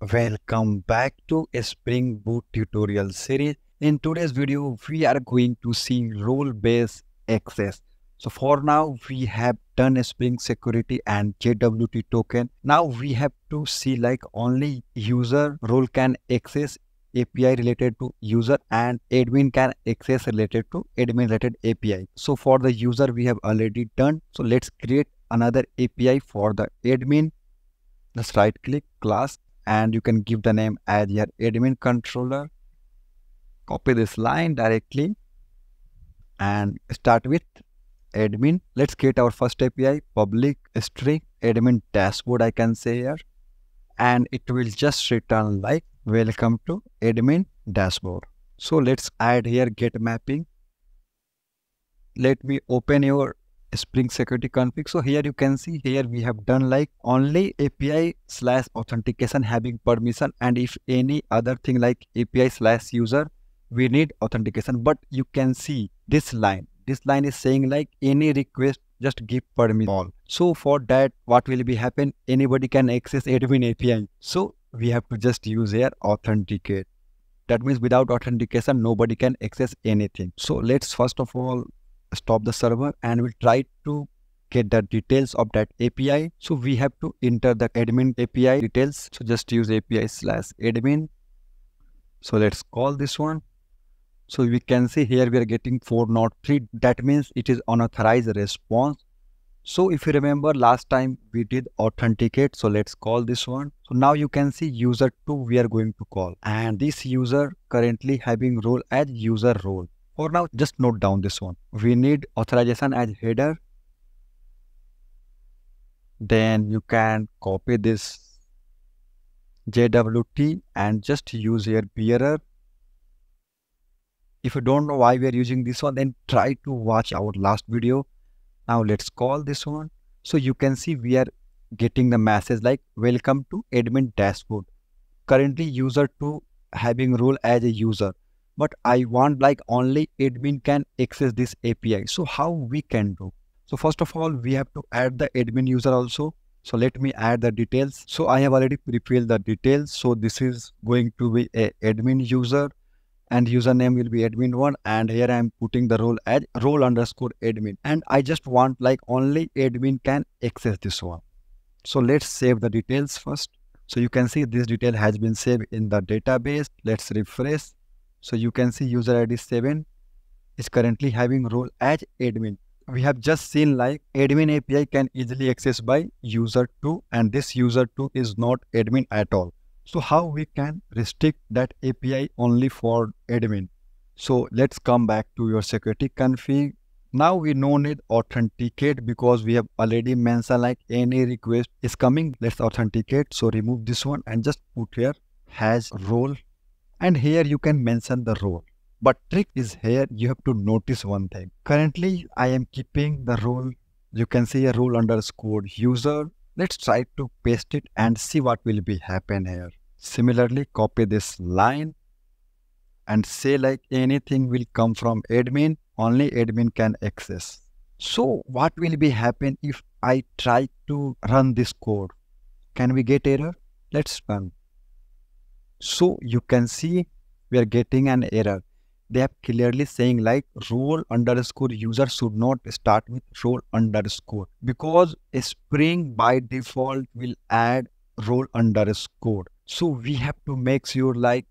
Welcome back to a Spring Boot tutorial series. In today's video, we are going to see role-based access. So for now, we have done a Spring Security and JWT token. Now we have to see like only user role can access API related to user and admin can access related to admin related API. So for the user, we have already done. So let's create another API for the admin. Just right click class and you can give the name as your admin controller. Copy this line directly and start with admin. Let's create our first API, public string admin dashboard, I can say here, and it will just return like welcome to admin dashboard. So let's add here get mapping. Let me open your Spring Security config. So here you can see here we have done like only API/authentication having permission, and if any other thing like API/user, we need authentication. But you can see this line. This line is saying like any request just give permission all. So for that, what will be happen? Anybody can access admin API. So we have to just use here authenticate. That means without authentication, nobody can access anything. So let's first of all stop the server and we'll try to get the details of that API. So we have to enter the admin API details. So just use API/admin. So let's call this one. So we can see here we are getting 403. That means it is unauthorized response. So if you remember last time we did authenticate. So let's call this one. So now you can see user2 we are going to call, and this user currently having role as user role. For now, just note down this one. We need authorization as header. Then you can copy this JWT and just use here bearer. If you don't know why we are using this one, then try to watch our last video. Now let's call this one. So you can see we are getting the message like welcome to admin dashboard. Currently user2 having role as a user. But I want like only admin can access this API. So how we can do? So first of all, we have to add the admin user also. So let me add the details. So I have already pre-filled the details. So this is going to be a admin user and username will be admin1. And here I am putting the role as role_admin. And I just want like only admin can access this one. So let's save the details first. So you can see this detail has been saved in the database. Let's refresh. So you can see user ID 7 is currently having role as admin. We have just seen like admin API can easily access by user2 and this user2 is not admin at all. So how we can restrict that API only for admin? So let's come back to your security config. Now we no need authenticate because we have already mentioned like any request is coming. Let's authenticate. So remove this one and just put here has role. And here you can mention the role. But trick is here, you have to notice one thing. Currently, I am keeping the role. You can see a role_user. Let's try to paste it and see what will be happen here. Similarly, copy this line and say like anything will come from admin, only admin can access. So what will be happen if I try to run this code? Can we get error? Let's run. So you can see we are getting an error. They are clearly saying like role_user should not start with role_ because a Spring by default will add role_. So we have to make sure like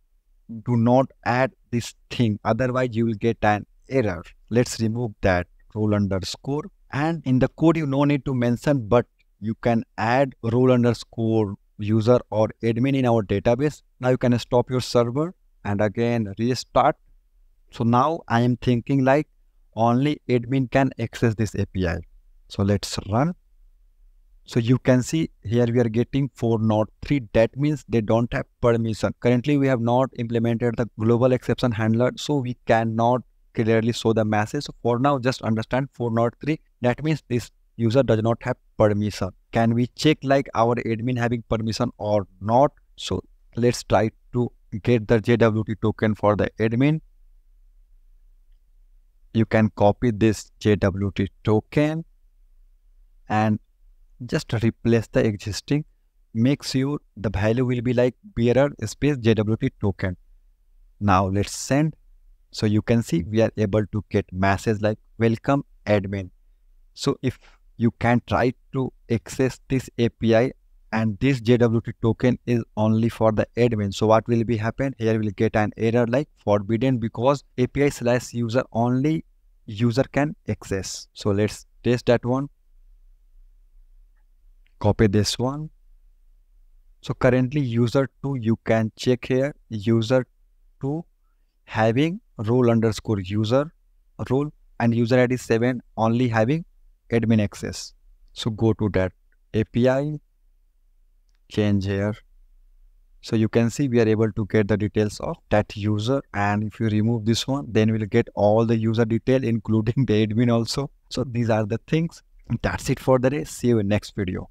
do not add this thing. Otherwise you will get an error. Let's remove that role_. And in the code you no need to mention, but you can add role_user or admin in our database. Now you can stop your server and again restart. So now I am thinking like only admin can access this API. So let's run. So you can see here we are getting 403. That means they don't have permission. Currently we have not implemented the global exception handler. So we cannot clearly show the message. So for now just understand 403. That means this user does not have permission. Can we check like our admin having permission or not? So let's try to get the JWT token for the admin. You can copy this JWT token and just replace the existing make sure the value will be like bearer space JWT token. Now let's send. So you can see we are able to get message like welcome admin. So if you can try to access this API and this JWT token is only for the admin, so what will be happen? Here will get an error like forbidden because API/user only user can access. So let's test that one. Copy this one. So currently user 2, you can check here, user 2 having role underscore user role and user ID 7 only having admin access. So go to that API, change here. So you can see we are able to get the details of that user, and if you remove this one, then we'll get all the user detail including the admin also. So these are the things. That's it for the day. See you in next video.